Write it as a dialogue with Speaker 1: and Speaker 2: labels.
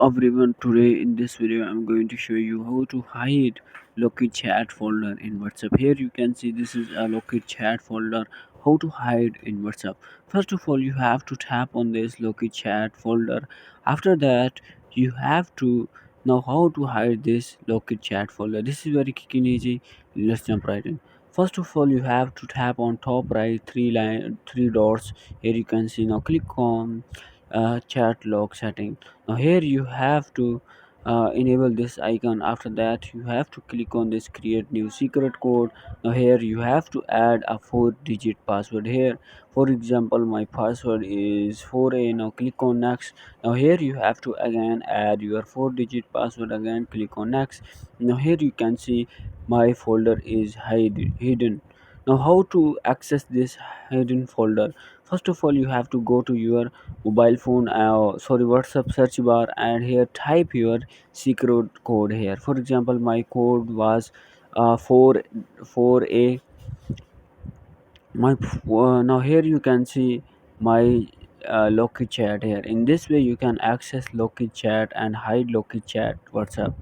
Speaker 1: Everyone, today in this video I'm going to show you how to hide Loki chat folder in WhatsApp. Here you can see this is a Loki chat folder. How to hide in WhatsApp? First of all, you have to tap on this Loki chat folder. After that, you have to know how to hide this Loki chat folder. This is very quick and easy. Let's jump right in. First of all, you have to tap on top right three dots. Here you can see, now click on chat log setting. Now here you have to enable this icon. After that, you have to click on this create new secret code. Now here you have to add a 4-digit password. Here, for example, my password is 4a. Now click on next. Now here you have to again add your 4-digit password. Again click on next. Now here you can see my folder is hidden. Now how to access this hidden folder? First of all, you have to go to your mobile phone, WhatsApp search bar, and here type your secret code. Here, for example, my code was 4 a. Now here you can see my Loki chat. Here in this way you can access Loki chat and hide Loki chat WhatsApp.